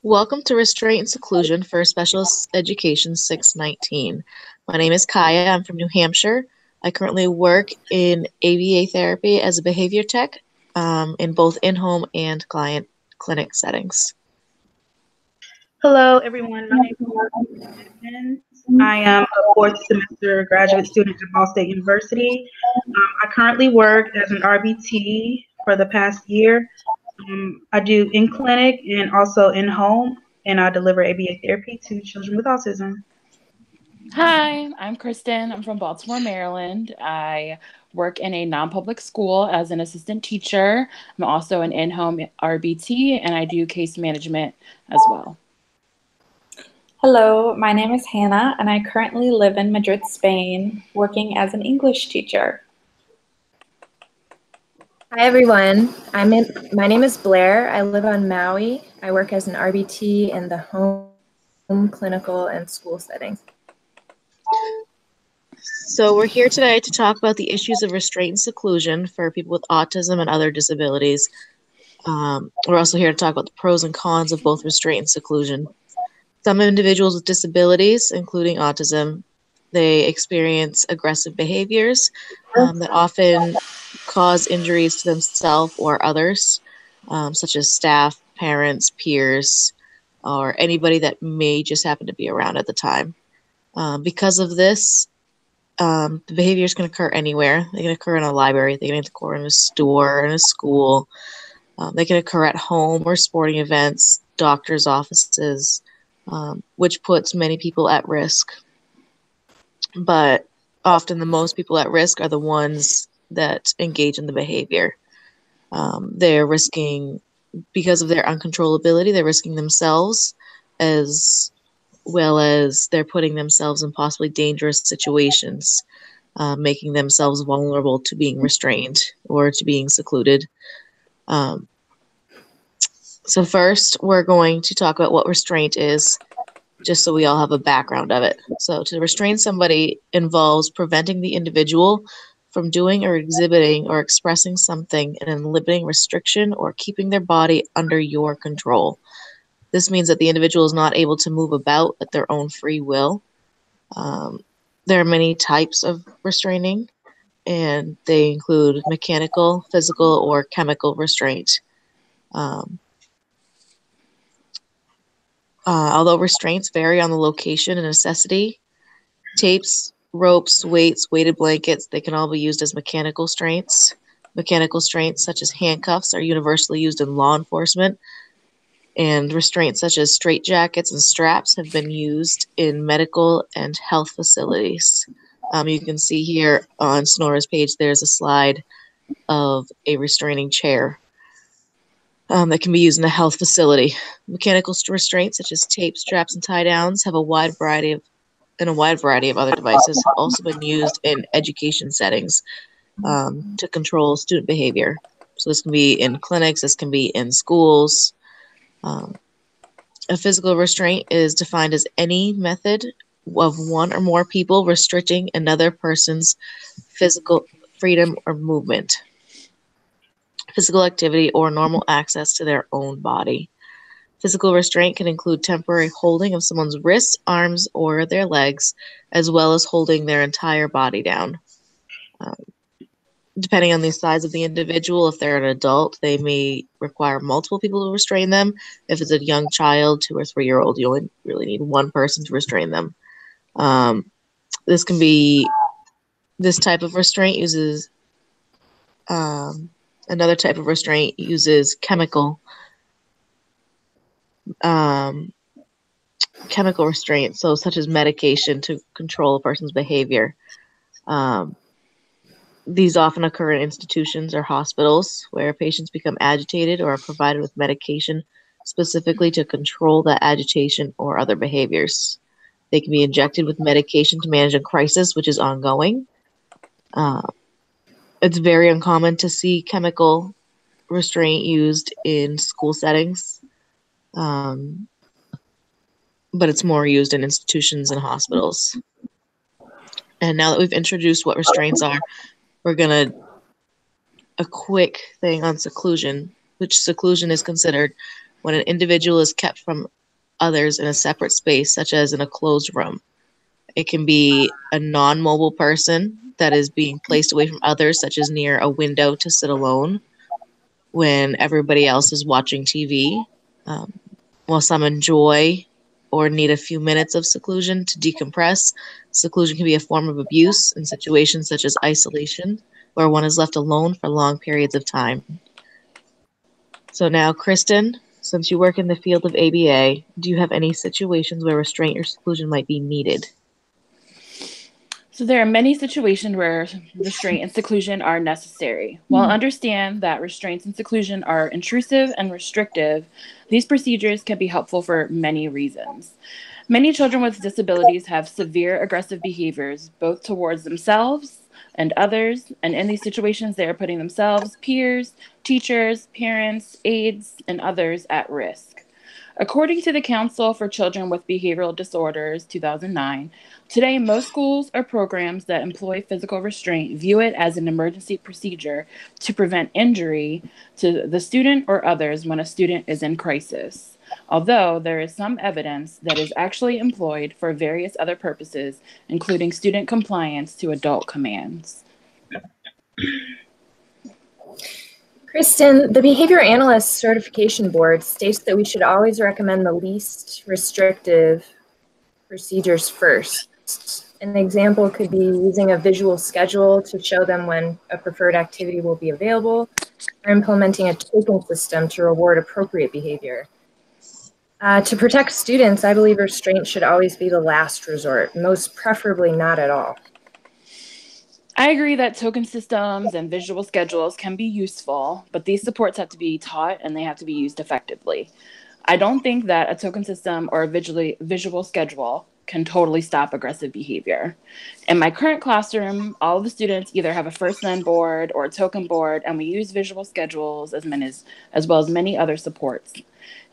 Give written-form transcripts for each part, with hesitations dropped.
Welcome to Restraint and Seclusion for Special Education 619. My name is Kaya. I'm from New Hampshire. I currently work in ABA therapy as a behavior tech in both in-home and client clinic settings. Hello, everyone. My name is Edmund. I am a fourth semester graduate student at Ball State University. I currently work as an RBT for the past year. I do in clinic and also in home, and I deliver ABA therapy to children with autism. Hi, I'm Kristen. I'm from Baltimore, Maryland. I work in a non-public school as an assistant teacher. I'm also an in-home RBT, and I do case management as well. Hello, my name is Hannah, and I currently live in Madrid, Spain, working as an English teacher. Hi everyone, my name is Blair. I live on Maui. I work as an RBT in the home, clinical, and school settings. So we're here today to talk about the issues of restraint and seclusion for people with autism and other disabilities. We're also here to talk about the pros and cons of both restraint and seclusion. Some individuals with disabilities, including autism, they experience aggressive behaviors that often cause injuries to themselves or others, such as staff, parents, peers, or anybody that may just happen to be around at the time. Because of this, the behaviors can occur anywhere. They can occur in a library, they can occur in a store, in a school. They can occur at home or sporting events, doctors' offices, which puts many people at risk. But often the most people at risk are the ones that engage in the behavior. They're risking, because of their uncontrollability, they're risking themselves as well as they're putting themselves in possibly dangerous situations, making themselves vulnerable to being restrained or to being secluded. So first, we're going to talk about what restraint is, just so we all have a background of it. So to restrain somebody involves preventing the individual from doing or exhibiting or expressing something in a limiting restriction or keeping their body under your control. This means that the individual is not able to move about at their own free will. There are many types of restraining, and they include mechanical, physical, or chemical restraint. Although restraints vary on the location and necessity, tapes, ropes, weights, weighted blankets, they can all be used as mechanical restraints. Mechanical restraints such as handcuffs are universally used in law enforcement, and restraints such as straitjackets and straps have been used in medical and health facilities. You can see here on Snora's page, there's a slide of a restraining chair that can be used in a health facility. Mechanical restraints such as tape, straps, and tie downs have a wide variety of other devices have also been used in education settings to control student behavior. So this can be in clinics, this can be in schools. A physical restraint is defined as any method of one or more people restricting another person's physical freedom or movement, physical activity, or normal access to their own body. Physical restraint can include temporary holding of someone's wrists, arms, or their legs, as well as holding their entire body down. Depending on the size of the individual, if they're an adult, they may require multiple people to restrain them. If it's a young child, 2 or 3-year-old, you only really need one person to restrain them. This type of restraint uses, another type of restraint uses chemical restraint, so such as medication to control a person's behavior. These often occur in institutions or hospitals where patients become agitated or are provided with medication specifically to control that agitation or other behaviors. They can be injected with medication to manage a crisis, which is ongoing. It's very uncommon to see chemical restraint used in school settings, but it's more used in institutions and hospitals. And now that we've introduced what restraints are, we're going to a quick thing on seclusion, which seclusion is considered when an individual is kept from others in a separate space, such as in a closed room. It can be a non-mobile person that is being placed away from others, such as near a window to sit alone when everybody else is watching TV. While some enjoy or need a few minutes of seclusion to decompress, seclusion can be a form of abuse in situations such as isolation, where one is left alone for long periods of time. So now, Kristen, since you work in the field of ABA, do you have any situations where restraint or seclusion might be needed? So there are many situations where restraint and seclusion are necessary. While understand that restraints and seclusion are intrusive and restrictive, these procedures can be helpful for many reasons. Many children with disabilities have severe aggressive behaviors, both towards themselves and others, and in these situations, they are putting themselves, peers, teachers, parents, aides, and others at risk. According to the Council for Children with Behavioral Disorders, 2009, today most schools or programs that employ physical restraint view it as an emergency procedure to prevent injury to the student or others when a student is in crisis. Although there is some evidence that is actually employed for various other purposes, including student compliance to adult commands. Kristen, the Behavior Analyst Certification Board states that we should always recommend the least restrictive procedures first. An example could be using a visual schedule to show them when a preferred activity will be available, or implementing a token system to reward appropriate behavior. To protect students, I believe restraint should always be the last resort, most preferably not at all. I agree that token systems and visual schedules can be useful, but these supports have to be taught and they have to be used effectively. I don't think that a token system or a visual schedule can totally stop aggressive behavior. In my current classroom, all of the students either have a first then board or a token board, and we use visual schedules as well as many other supports.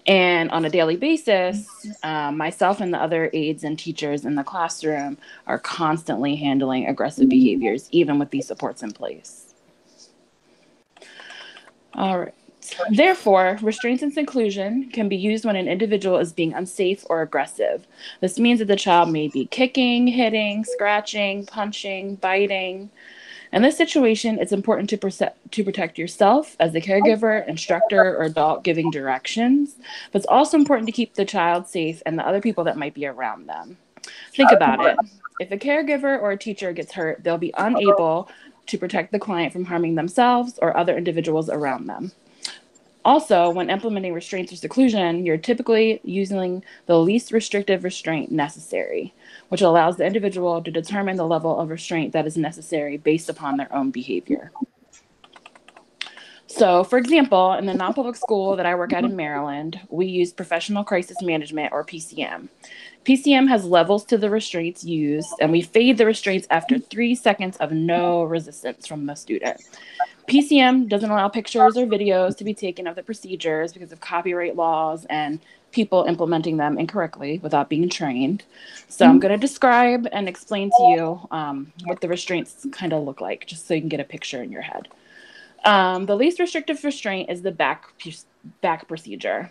And on a daily basis, myself and the other aides and teachers in the classroom are constantly handling aggressive behaviors, even with these supports in place. All right. Therefore, restraints and seclusion can be used when an individual is being unsafe or aggressive. This means that the child may be kicking, hitting, scratching, punching, biting. In this situation, it's important to protect yourself as the caregiver, instructor, or adult giving directions, but it's also important to keep the child safe and the other people that might be around them. Think about it. If a caregiver or a teacher gets hurt, they'll be unable to protect the client from harming themselves or other individuals around them. Also, when implementing restraints or seclusion, you're typically using the least restrictive restraint necessary, which allows the individual to determine the level of restraint that is necessary based upon their own behavior. So, for example, in the non-public school that I work at in Maryland, we use professional crisis management, or PCM. PCM has levels to the restraints used, and we fade the restraints after 3 seconds of no resistance from the student. PCM doesn't allow pictures or videos to be taken of the procedures because of copyright laws and people implementing them incorrectly without being trained. So I'm going to describe and explain to you what the restraints kind of look like, just so you can get a picture in your head. The least restrictive restraint is the back procedure,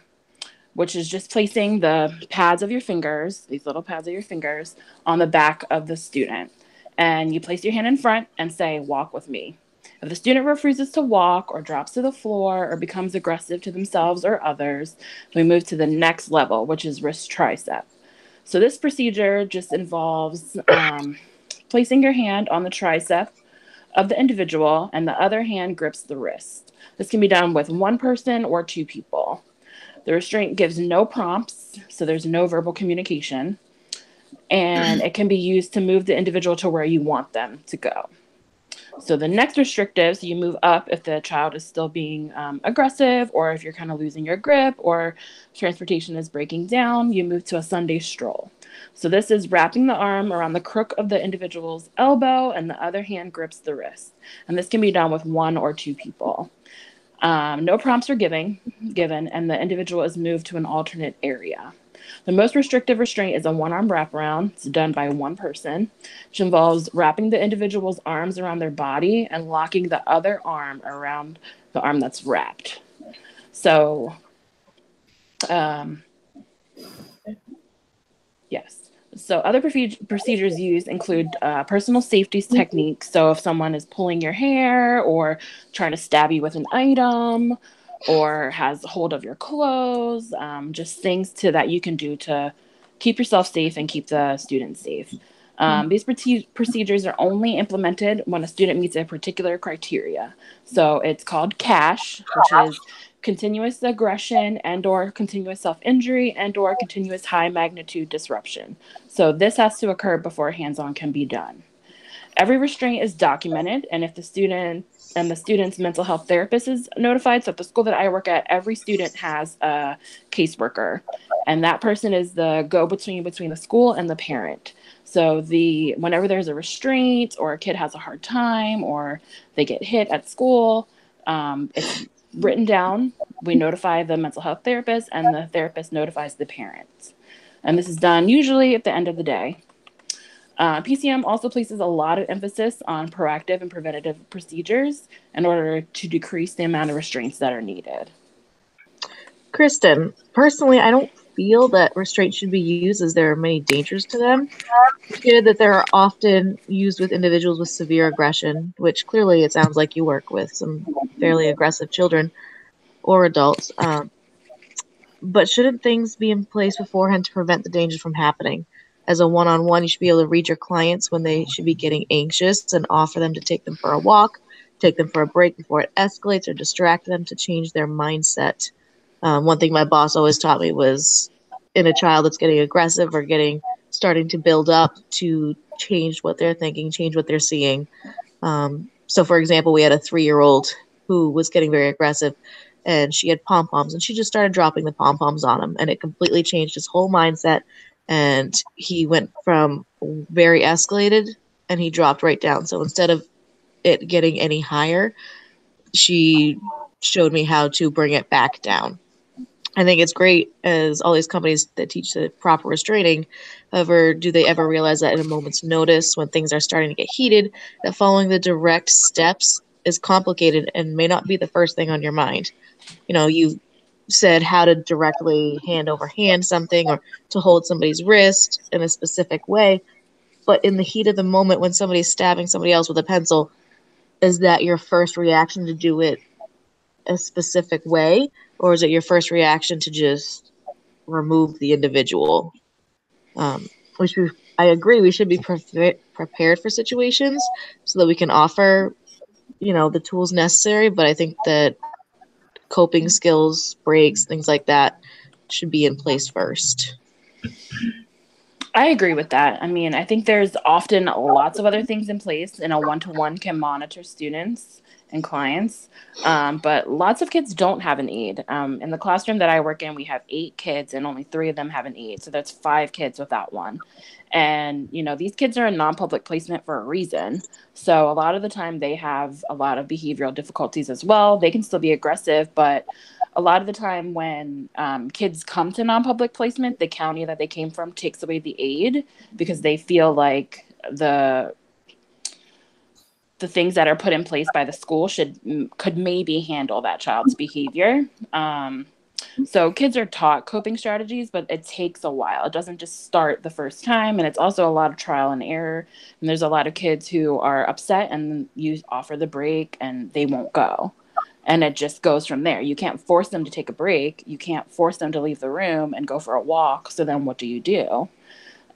which is just placing the pads of your fingers, these little pads of your fingers, on the back of the student. And you place your hand in front and say, "Walk with me." If the student refuses to walk or drops to the floor or becomes aggressive to themselves or others, we move to the next level, which is wrist tricep. So this procedure just involves placing your hand on the tricep of the individual and the other hand grips the wrist. This can be done with one person or two people. The restraint gives no prompts, so there's no verbal communication, and it can be used to move the individual to where you want them to go. So the next restrictive, so you move up if the child is still being aggressive, or if you're kind of losing your grip, or transportation is breaking down, you move to a Sunday stroll. So this is wrapping the arm around the crook of the individual's elbow and the other hand grips the wrist. And this can be done with one or two people. No prompts are given, and the individual is moved to an alternate area. The most restrictive restraint is a one-arm wraparound. It's done by one person, which involves wrapping the individual's arms around their body and locking the other arm around the arm that's wrapped. So Um, yes. So other procedures used include personal safety techniques. So if someone is pulling your hair or trying to stab you with an item or has hold of your clothes, just things that you can do to keep yourself safe and keep the students safe. These procedures are only implemented when a student meets a particular criteria. So it's called CASH, which is continuous aggression and or continuous self-injury and or continuous high magnitude disruption. So this has to occur before hands-on can be done. Every restraint is documented, and if the student's mental health therapist is notified, so at the school that I work at, every student has a caseworker, and that person is the go-between between the school and the parent. So whenever there's a restraint or a kid has a hard time or they get hit at school, it's written down. We notify the mental health therapist, and the therapist notifies the parents. And this is done usually at the end of the day. PCM also places a lot of emphasis on proactive and preventative procedures in order to decrease the amount of restraints that are needed. Kristen, personally, I don't feel that restraints should be used as there are many dangers to them. You stated that they are often used with individuals with severe aggression, which clearly it sounds like you work with some fairly aggressive children or adults. But shouldn't things be in place beforehand to prevent the dangers from happening? As a one-on-one, you should be able to read your clients when they should be getting anxious and offer them to take them for a walk, take them for a break before it escalates, or distract them to change their mindset. One thing my boss always taught me was in a child that's getting aggressive or starting to build up, to change what they're thinking, change what they're seeing. So for example, we had a 3-year-old who was getting very aggressive, and she had pom-poms, and she just started dropping the pom-poms on him, and it completely changed his whole mindset, and he went from very escalated and he dropped right down. So instead of it getting any higher, she showed me how to bring it back down. I think it's great as all these companies that teach the proper restraining. However, do they ever realize that in a moment's notice, when things are starting to get heated, that following the direct steps is complicated and may not be the first thing on your mind? You said how to directly hand over hand something or to hold somebody's wrist in a specific way. But in the heat of the moment when somebody's stabbing somebody else with a pencil, is that your first reaction to do it a specific way, or is it your first reaction to just remove the individual? I agree, we should be prepared for situations so that we can offer, the tools necessary. But I think that coping skills, breaks, things like that should be in place first. I agree with that. I mean, I think there's often lots of other things in place, and a one-to-one can monitor students and clients. But lots of kids don't have an aide. In the classroom that I work in, we have 8 kids and only 3 of them have an aide. So that's 5 kids without one. And, these kids are in non-public placement for a reason. So a lot of the time they have a lot of behavioral difficulties as well. They can still be aggressive, but a lot of the time when kids come to non-public placement, the county that they came from takes away the aid because they feel like the things that are put in place by the school could maybe handle that child's behavior. So kids are taught coping strategies, but it takes a while. It doesn't just start the first time, and it's also a lot of trial and error. And there's a lot of kids who are upset, and you offer the break, and they won't go. And it just goes from there. You can't force them to take a break. You can't force them to leave the room and go for a walk. So then what do you do?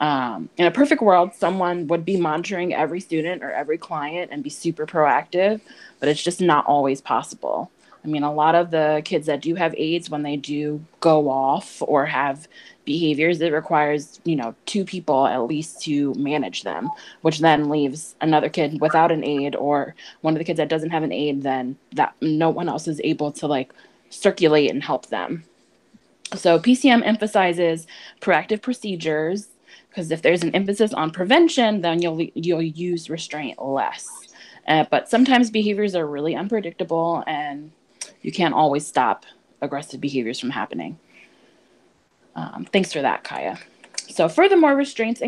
In a perfect world, someone would be monitoring every student or every client and be super proactive, but it's just not always possible. I mean, a lot of the kids that do have aides, when they do go off or have behaviors, it requires, 2 people at least to manage them, which then leaves another kid without an aide, or one of the kids that doesn't have an aide, then that no one else is able to circulate and help them. So PCM emphasizes proactive procedures, because if there's an emphasis on prevention, then you'll use restraint less. But sometimes behaviors are really unpredictable, and you can't always stop aggressive behaviors from happening. Thanks for that, Kaya. So furthermore, restraints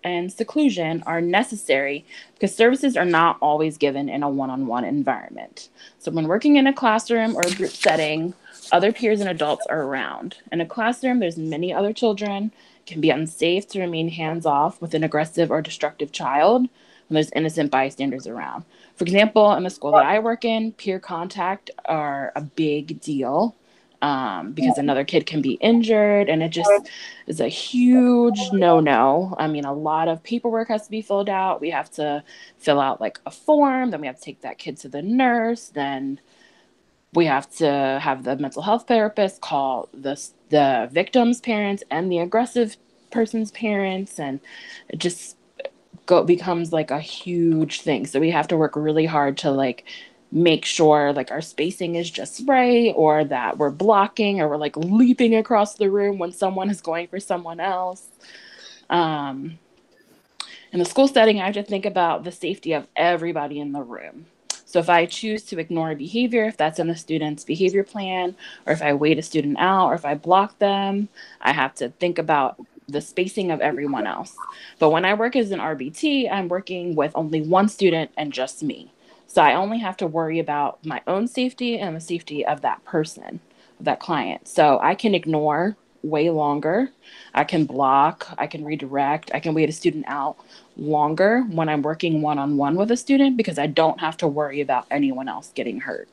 and seclusion are necessary because services are not always given in a one-on-one environment. So when working in a classroom or a group setting, Other peers and adults are around. In a classroom, there's many other children. It can be unsafe to remain hands-off with an aggressive or destructive child when there's innocent bystanders around. For example, in the school that I work in, peer contact are a big deal because another kid can be injured, and it just is a huge no-no. I mean, a lot of paperwork has to be filled out. We have to fill out like a form, then we have to take that kid to the nurse, then we have to have the mental health therapist call the victim's parents and the aggressive person's parents, and it just becomes like a huge thing. So we have to work really hard to like make sure like our spacing is just right, or that we're blocking, or we're like leaping across the room when someone is going for someone else. In the school setting, I have to think about the safety of everybody in the room. So if I choose to ignore a behavior, if that's in the student's behavior plan, or if I wait a student out, or if I block them, I have to think about the spacing of everyone else. But when I work as an RBT, I'm working with only one student and just me. So I only have to worry about my own safety and the safety of that person, that client. So I can ignore way longer. I can block, I can redirect, I can wait a student out longer when I'm working one-on-one with a student because I don't have to worry about anyone else getting hurt.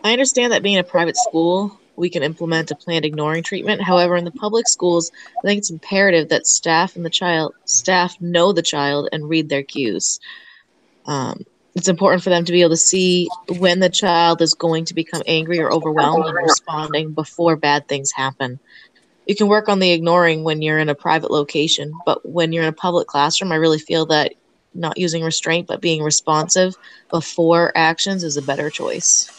I understand that being a private school, we can implement a planned ignoring treatment. However, in the public schools, I think it's imperative that staff know the child and read their cues. It's important for them to be able to see when the child is going to become angry or overwhelmed and responding before bad things happen. You can work on the ignoring when you're in a private location, but when you're in a public classroom, I really feel that not using restraint but being responsive before actions is a better choice.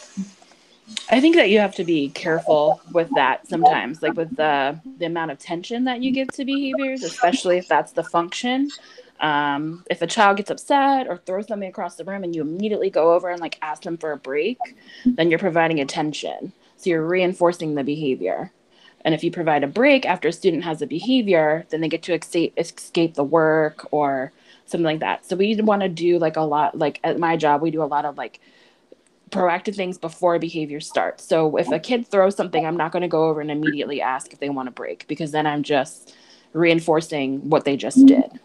I think that you have to be careful with that sometimes, like with the amount of attention that you give to behaviors, especially if that's the function. If a child gets upset or throws something across the room and you immediately go over and like ask them for a break, then you're providing attention. So you're reinforcing the behavior. And if you provide a break after a student has a behavior, then they get to escape the work or something like that. So we want to do like a lot, like at my job, we do a lot of like proactive things before behavior starts. So if a kid throws something, I'm not going to go over and immediately ask if they want a break, because then I'm just reinforcing what they just did.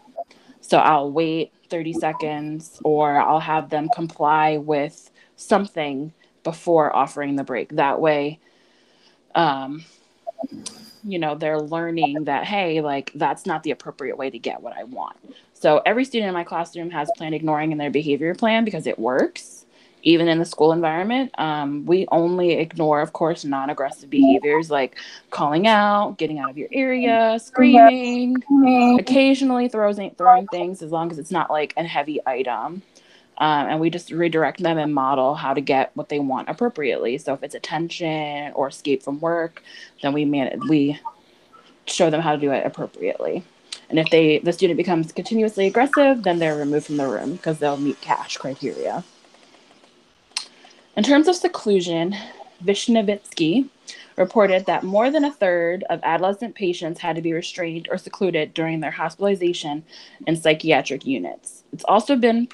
So I'll wait 30 seconds, or I'll have them comply with something before offering the break. That way, they're learning that, hey, like that's not the appropriate way to get what I want. So every student in my classroom has planned ignoring in their behavior plan because it works. Even in the school environment, we only ignore, of course, non-aggressive behaviors like calling out, getting out of your area, screaming, occasionally throwing things, as long as it's not like a heavy item. And we just redirect them and model how to get what they want appropriately. So if it's attention or escape from work, then we show them how to do it appropriately. And if the student becomes continuously aggressive, then they're removed from the room because they'll meet cash criteria. In terms of seclusion, Vishnevitsky reported that more than a third of adolescent patients had to be restrained or secluded during their hospitalization in psychiatric units. It's also been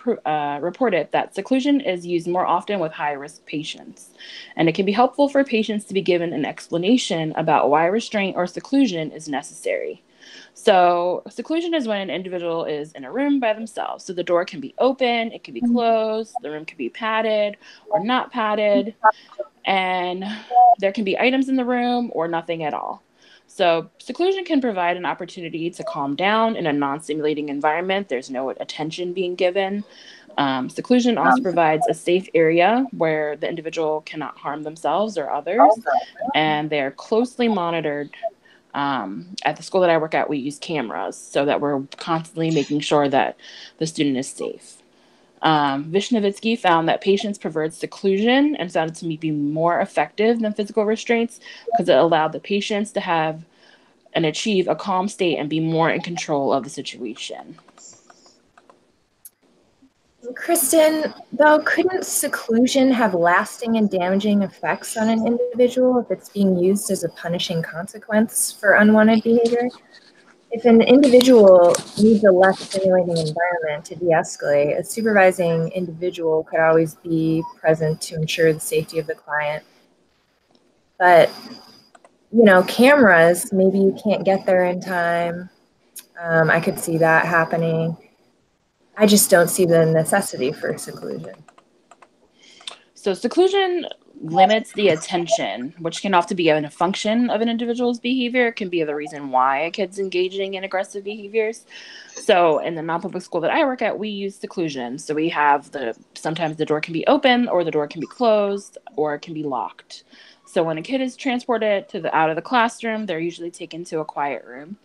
reported that seclusion is used more often with high-risk patients, and it can be helpful for patients to be given an explanation about why restraint or seclusion is necessary. So seclusion is when an individual is in a room by themselves. So the door can be open, it can be closed, the room can be padded or not padded, and there can be items in the room or nothing at all. So seclusion can provide an opportunity to calm down in a non-stimulating environment. There's no attention being given. Seclusion also provides a safe area where the individual cannot harm themselves or others, and they're closely monitored. At the school that I work at, we use cameras so that we're constantly making sure that the student is safe. Vishnevitsky found that patients preferred seclusion and found it to be more effective than physical restraints because it allowed the patients to have and achieve a calm state and be more in control of the situation. Kristen, though, couldn't seclusion have lasting and damaging effects on an individual if it's being used as a punishing consequence for unwanted behavior? If an individual needs a less stimulating environment to de-escalate, a supervising individual could always be present to ensure the safety of the client. But, you know, cameras, maybe you can't get there in time. I could see that happening. I just don't see the necessity for seclusion. So seclusion limits the attention, which can often be a function of an individual's behavior. It can be the reason why a kid's engaging in aggressive behaviors. So in the non-public school that I work at, we use seclusion. So we have sometimes the door can be open, or the door can be closed, or it can be locked. So when a kid is transported out of the classroom, they're usually taken to a quiet room.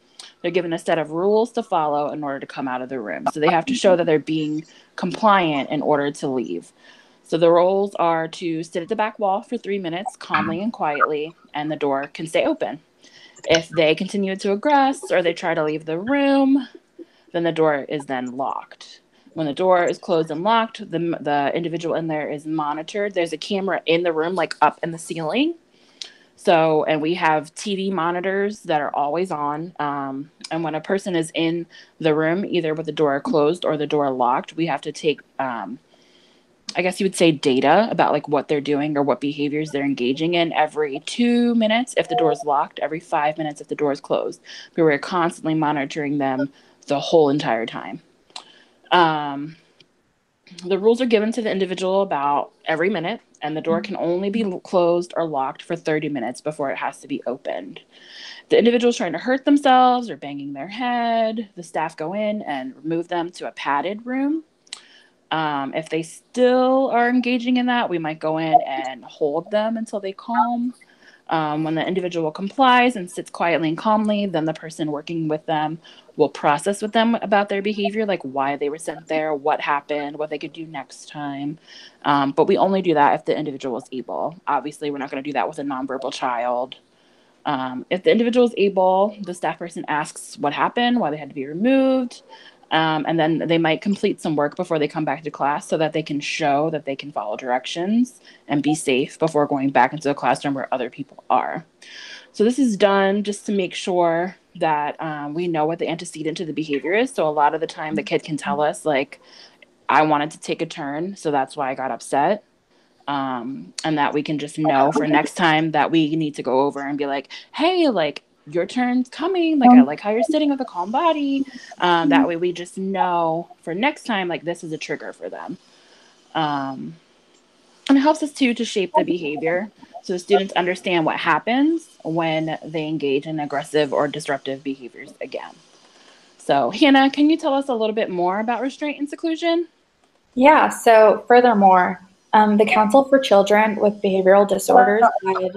They're given a set of rules to follow in order to come out of the room. So they have to show that they're being compliant in order to leave. So the rules are to sit at the back wall for 3 minutes calmly and quietly, and the door can stay open. If they continue to aggress or they try to leave the room, then the door is then locked. When the door is closed and locked, the individual in there is monitored. There's a camera in the room, like up in the ceiling. So, and we have TV monitors that are always on. And when a person is in the room, either with the door closed or the door locked, we have to take I guess you would say data about like what they're doing or what behaviors they're engaging in every 2 minutes if the door is locked, every 5 minutes if the door is closed. But we're constantly monitoring them the whole entire time. The rules are given to the individual about every minute, and the door can only be closed or locked for 30 minutes before it has to be opened. The individual's trying to hurt themselves or banging their head, the staff go in and remove them to a padded room. If they still are engaging in that, we might go in and hold them until they calm. When the individual complies and sits quietly and calmly, then the person working with them will process with them about their behavior, like why they were sent there, what happened, what they could do next time. But we only do that if the individual is able. Obviously, we're not going to do that with a nonverbal child. If the individual is able, the staff person asks what happened, why they had to be removed. And then they might complete some work before they come back to class so that they can show that they can follow directions and be safe before going back into the classroom where other people are. So this is done just to make sure that we know what the antecedent to the behavior is. So a lot of the time the kid can tell us, like, I wanted to take a turn, so that's why I got upset. And that we can just know for next time that we need to go over and be like, hey, like, your turn's coming. Like, I like how you're sitting with a calm body. That way we just know for next time, like, this is a trigger for them. And it helps us too to shape the behavior so the students understand what happens when they engage in aggressive or disruptive behaviors again. So Hannah, can you tell us a little bit more about restraint and seclusion? Yeah, so furthermore, the Council for Children with Behavioral Disorders said,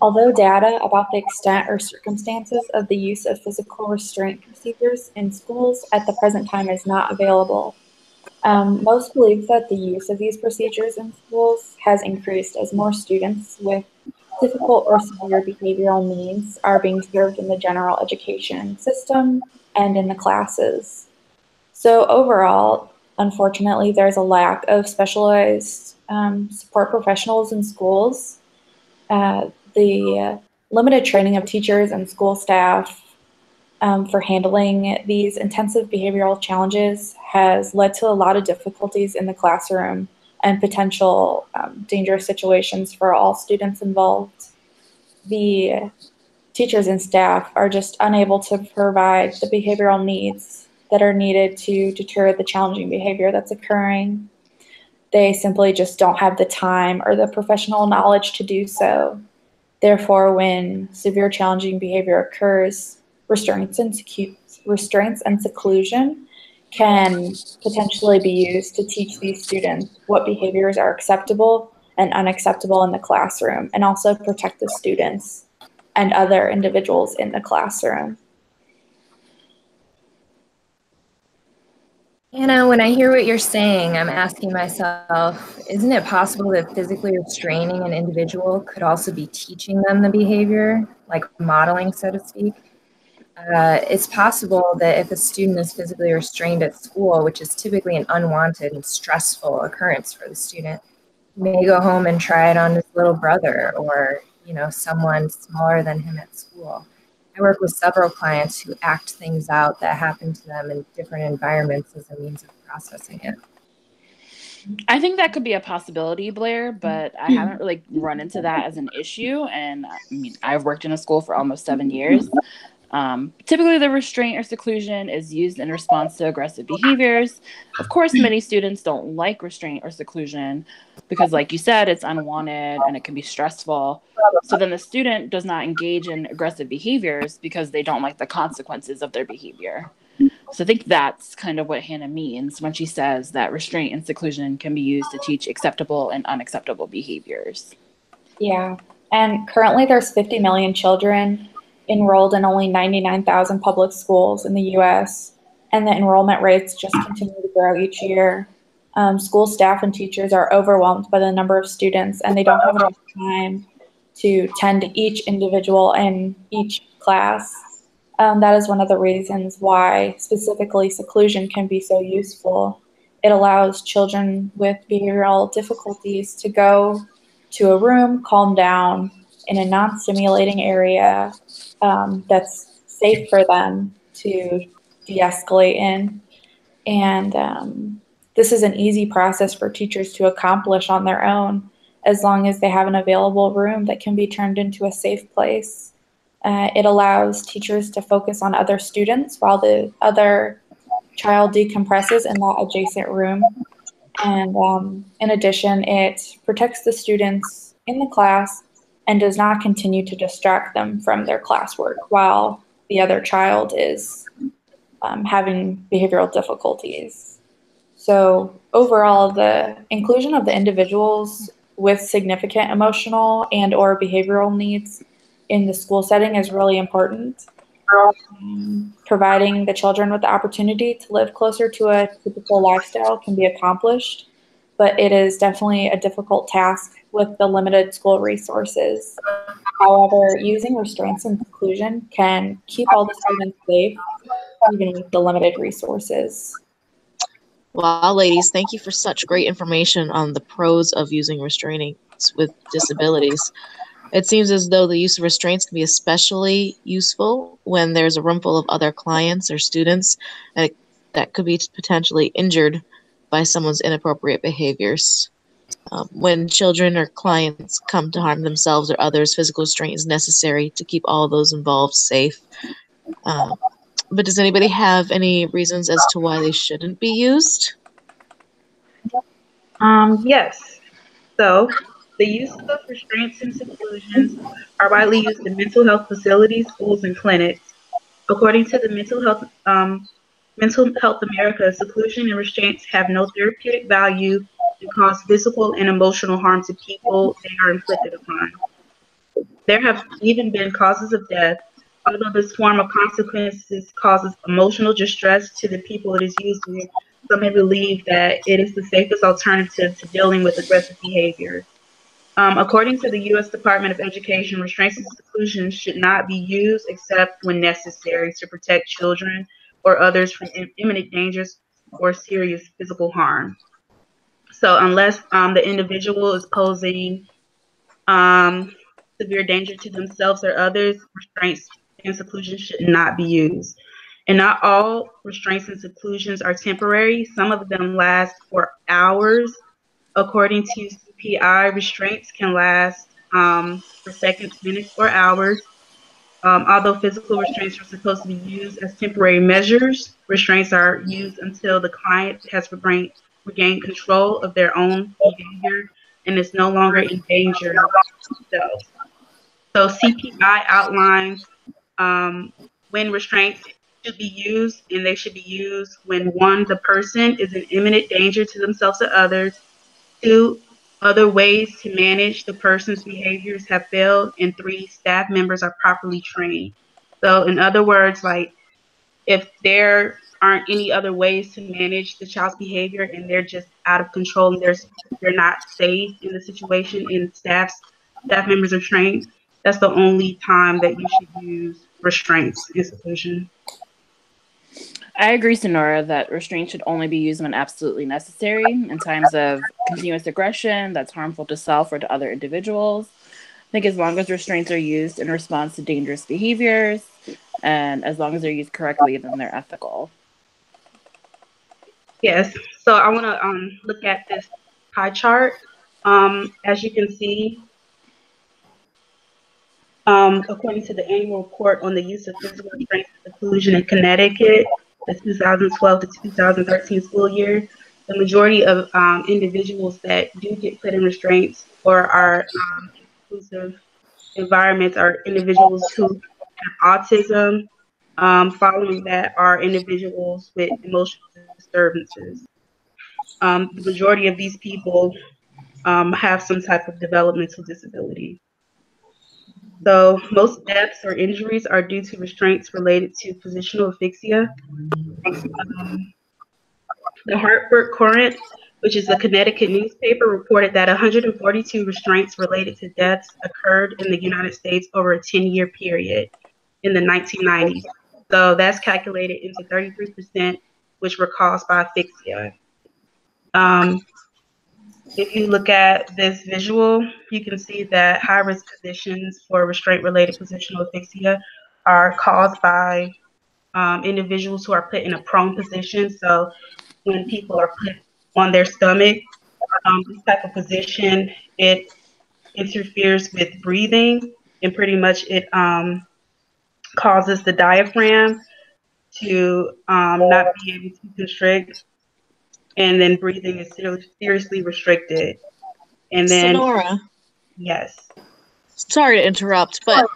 although data about the extent or circumstances of the use of physical restraint procedures in schools at the present time is not available, most believe that the use of these procedures in schools has increased as more students with difficult or severe behavioral needs are being served in the general education system and in the classes. So overall, unfortunately, there's a lack of specialized support professionals in schools. The limited training of teachers and school staff for handling these intensive behavioral challenges has led to a lot of difficulties in the classroom and potential dangerous situations for all students involved. The teachers and staff are just unable to provide the behavioral needs that are needed to deter the challenging behavior that's occurring. They simply just don't have the time or the professional knowledge to do so. Therefore, when severe challenging behavior occurs, restraints and seclusion can potentially be used to teach these students what behaviors are acceptable and unacceptable in the classroom, and also protect the students and other individuals in the classroom. Anna, when I hear what you're saying, I'm asking myself, isn't it possible that physically restraining an individual could also be teaching them the behavior, like modeling, so to speak? It's possible that if a student is physically restrained at school, which is typically an unwanted and stressful occurrence for the student, he may go home and try it on his little brother or, you know, someone smaller than him at school. I work with several clients who act things out that happen to them in different environments as a means of processing it. I think that could be a possibility, Blair, but I haven't really run into that as an issue. And I mean, I've worked in a school for almost 7 years. Typically, the restraint or seclusion is used in response to aggressive behaviors. Of course, many students don't like restraint or seclusion because, like you said, it's unwanted and it can be stressful. So then the student does not engage in aggressive behaviors because they don't like the consequences of their behavior. So I think that's kind of what Hannah means when she says that restraint and seclusion can be used to teach acceptable and unacceptable behaviors. Yeah, and currently there's 50 million children enrolled in only 99,000 public schools in the U.S., and the enrollment rates just continue to grow each year. School staff and teachers are overwhelmed by the number of students, and they don't have enough time to tend to each individual in each class. That is one of the reasons why specifically seclusion can be so useful. It allows children with behavioral difficulties to go to a room, calm down in a non-stimulating area that's safe for them to de-escalate in. And this is an easy process for teachers to accomplish on their own, as long as they have an available room that can be turned into a safe place. It allows teachers to focus on other students while the other child decompresses in that adjacent room. And in addition, it protects the students in the class and does not continue to distract them from their classwork while the other child is having behavioral difficulties. So overall, the inclusion of the individuals with significant emotional and or behavioral needs in the school setting is really important. Providing the children with the opportunity to live closer to a typical lifestyle can be accomplished, but it is definitely a difficult task with the limited school resources. However, using restraints and seclusion can keep all the students safe, even with the limited resources. Wow, ladies, thank you for such great information on the pros of using restraints with disabilities. It seems as though the use of restraints can be especially useful when there's a room full of other clients or students that could be potentially injured by someone's inappropriate behaviors. When children or clients come to harm themselves or others, physical restraint is necessary to keep all those involved safe. But does anybody have any reasons as to why they shouldn't be used? Yes. So the use of restraints and seclusions are widely used in mental health facilities, schools, and clinics. According to the Mental Health America, seclusion and restraints have no therapeutic value and cause physical and emotional harm to people they are inflicted upon. There have even been causes of death. Although this form of consequences causes emotional distress to the people it is used with, some may believe that it is the safest alternative to dealing with aggressive behavior. According to the U.S. Department of Education, restraints and seclusion should not be used except when necessary to protect children or others from imminent dangers or serious physical harm. So unless the individual is posing severe danger to themselves or others, restraints and seclusion should not be used. And not all restraints and seclusions are temporary. Some of them last for hours. According to CPI, restraints can last for seconds, minutes, or hours. Although physical restraints are supposed to be used as temporary measures, restraints are used until the client has regained control of their own behavior and is no longer in danger themselves. So CPI outlines when restraints should be used, and they should be used when 1, the person is in imminent danger to themselves or others; 2, other ways to manage the person's behaviors have failed; and 3, staff members are properly trained. So in other words, like if there aren't any other ways to manage the child's behavior and they're just out of control and they're not safe in the situation and staff members are trained, that's the only time that you should use restraints in seclusion. I agree, Sonora, that restraint should only be used when absolutely necessary in times of continuous aggression that's harmful to self or to other individuals. I think as long as restraints are used in response to dangerous behaviors, And as long as they're used correctly, then they're ethical. Yes. So I want to look at this pie chart. As you can see, according to the annual report on the use of physical restraints and seclusion in Connecticut, the 2012 to 2013 school year, the majority of individuals that do get put in restraints or are exclusive environments are individuals who have autism. Following that are individuals with emotional disturbances. The majority of these people have some type of developmental disability. So most deaths or injuries are due to restraints related to positional asphyxia. The Hartford Courant, which is a Connecticut newspaper, reported that 142 restraints related to deaths occurred in the United States over a 10-year period in the 1990s. So that's calculated into 33%, which were caused by asphyxia. If you look at this visual, you can see that high-risk conditions for restraint-related positional asphyxia are caused by individuals who are put in a prone position. So when people are put on their stomach, this type of position, it interferes with breathing, and pretty much it causes the diaphragm to not be able to constrict, and then breathing is seriously restricted. And then, Sonora, yes. sorry to interrupt, but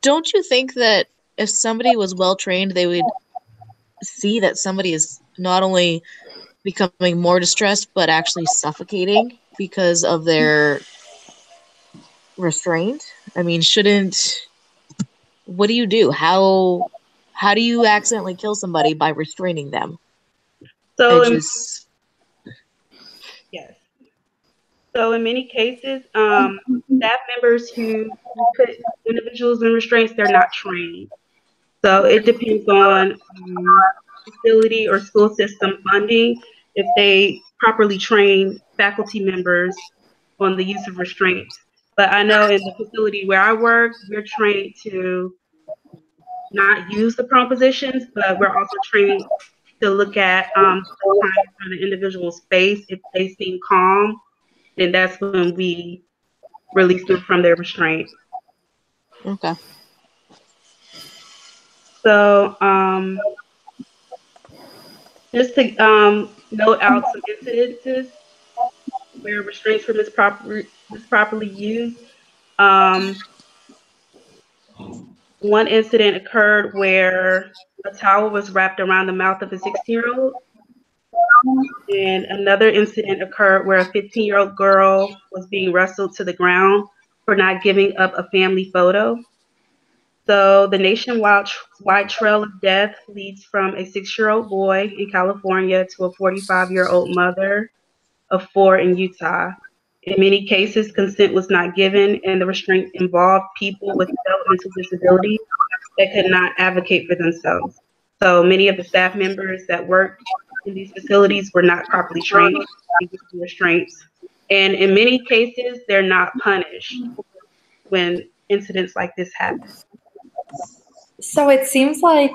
don't you think that if somebody was well trained, they would see that somebody is not only becoming more distressed, but actually suffocating because of their restraint? I mean, what do you do? How do you accidentally kill somebody by restraining them? So, yes. So in many cases, staff members who put individuals in restraints, they're not trained. So it depends on facility or school system funding if they properly train faculty members on the use of restraints. But I know in the facility where I work, we're trained to not use the prone positions, but we're also trained to look at the signs on the individual's face. If they seem calm, then that's when we release them from their restraint. Okay. So just to note out some incidences where restraints were misproperly used. One incident occurred where a towel was wrapped around the mouth of a 16-year-old. And another incident occurred where a 15-year-old girl was being wrestled to the ground for not giving up a family photo. So the nationwide trail of death leads from a 6-year-old boy in California to a 45-year-old mother of 4 in Utah. In many cases, consent was not given, and the restraint involved people with developmental disabilities that could not advocate for themselves. So many of the staff members that worked in these facilities were not properly trained in restraints. And in many cases, they're not punished when incidents like this happen. So it seems like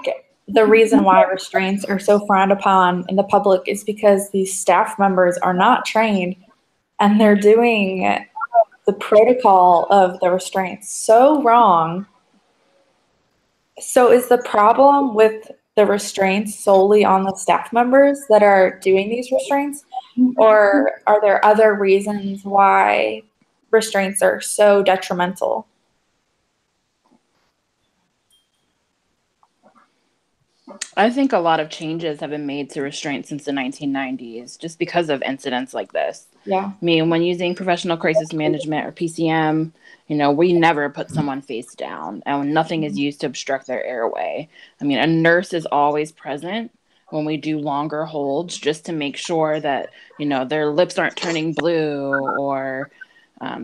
the reason why restraints are so frowned upon in the public is because these staff members are not trained and they're doing the protocol of the restraints so wrong. So is the problem with the restraints solely on the staff members that are doing these restraints, or are there other reasons why restraints are so detrimental? I think a lot of changes have been made to restraint since the 1990s just because of incidents like this. Yeah. I mean, when using professional crisis management or PCM, we never put someone face down and nothing is used to obstruct their airway. I mean, a nurse is always present when we do longer holds just to make sure that, their lips aren't turning blue or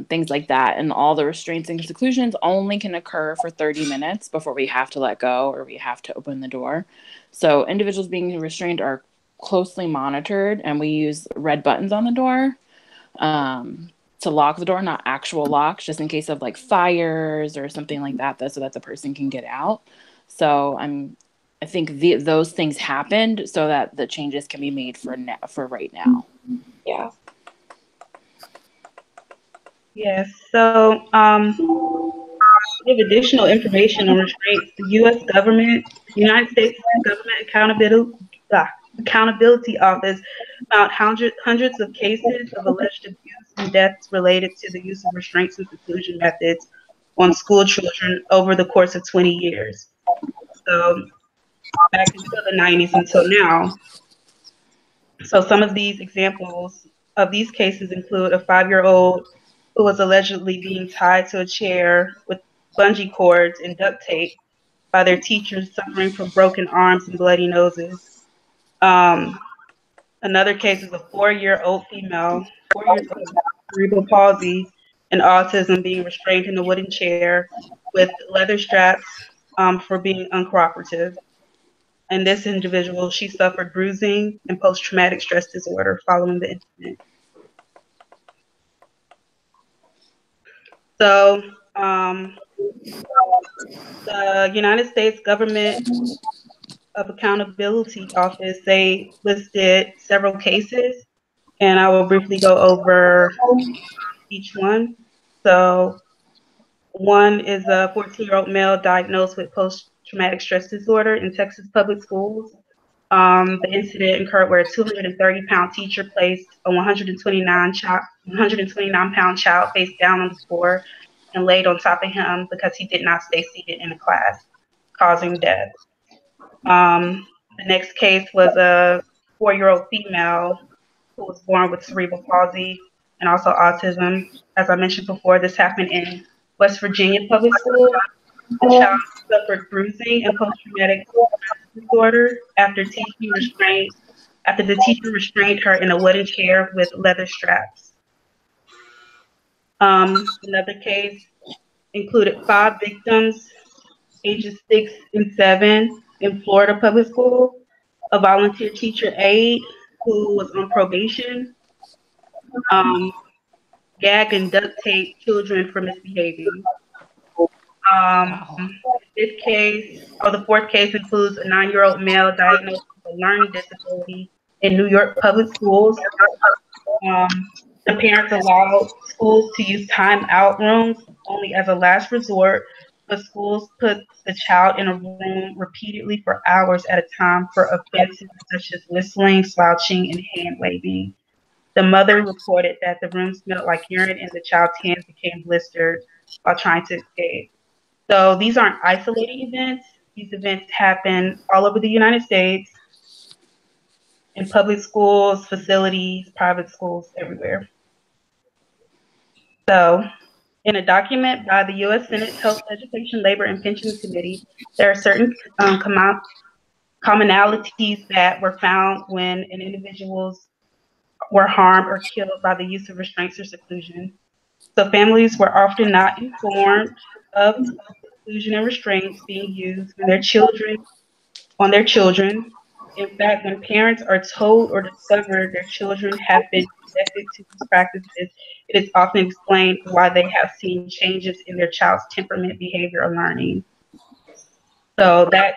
things like that. And all the restraints and seclusions only can occur for 30 minutes before we have to let go or we have to open the door. So individuals being restrained are closely monitored, and we use red buttons on the door to lock the door, not actual locks, just in case of like fires or something like that, so that the person can get out. So I think those things happened so that the changes can be made for right now. Yeah. Yes. So, we have additional information on restraints. The United States Government Accountability Office found hundreds of cases of alleged abuse and deaths related to the use of restraints and seclusion methods on school children over the course of 20 years. So, back into the 90s until now. So some of these examples of these cases include a 5-year-old who was allegedly being tied to a chair with bungee cords and duct tape by their teachers, suffering from broken arms and bloody noses. Another case is a 4-year-old female, 4 years old, with cerebral palsy and autism, being restrained in a wooden chair with leather straps for being uncooperative. And this individual, she suffered bruising and post-traumatic stress disorder following the incident. So the United States Government of Accountability Office, they listed several cases, and I will briefly go over each one. So one is a 14-year-old male diagnosed with post-traumatic stress disorder in Texas public schools. The incident occurred where a 230-pound teacher placed a 129-pound child face down on the floor and laid on top of him because he did not stay seated in the class, causing death. The next case was a 4-year-old female who was born with cerebral palsy and also autism. As I mentioned before, this happened in West Virginia public school. The child suffered bruising and post-traumatic stress disorder after the teacher restrained her in a wooden chair with leather straps. Another case included 5 victims, ages 6 and 7, in Florida public school. A volunteer teacher aide who was on probation gagged and duct taped children for misbehaving. Wow. The fourth case includes a 9-year-old male diagnosed with a learning disability in New York public schools. The parents allowed schools to use timeout rooms only as a last resort, but schools put the child in a room repeatedly for hours at a time for offenses such as whistling, slouching, and hand waving. The mother reported that the room smelled like urine and the child's hands became blistered while trying to escape. So these aren't isolated events. These events happen all over the United States, in public schools, facilities, private schools, everywhere. So in a document by the U.S. Senate's Health, Education, Labor, and Pensions Committee, there are certain commonalities that were found when individuals were harmed or killed by the use of restraints or seclusion. So families were often not informed of seclusion and restraints being used on their children. In fact, when parents are told or discover their children have been subjected to these practices, it is often explained why they have seen changes in their child's temperament, behavior, or learning. So that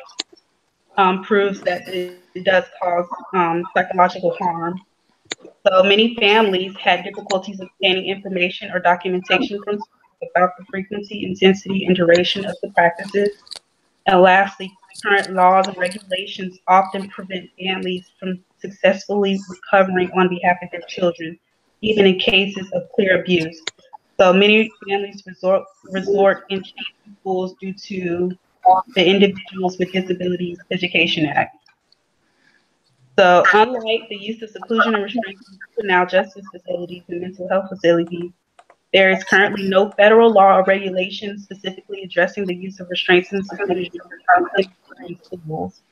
proves that it does cause psychological harm. So many families had difficulties obtaining information or documentation from schools about the frequency, intensity, and duration of the practices. And lastly, current laws and regulations often prevent families from successfully recovering on behalf of their children, even in cases of clear abuse. So many families resort in changing schools due to the Individuals with Disabilities Education Act. So unlike the use of seclusion and restraints in juvenile justice facilities and mental health facilities, there is currently no federal law or regulation specifically addressing the use of restraints and seclusion in schools.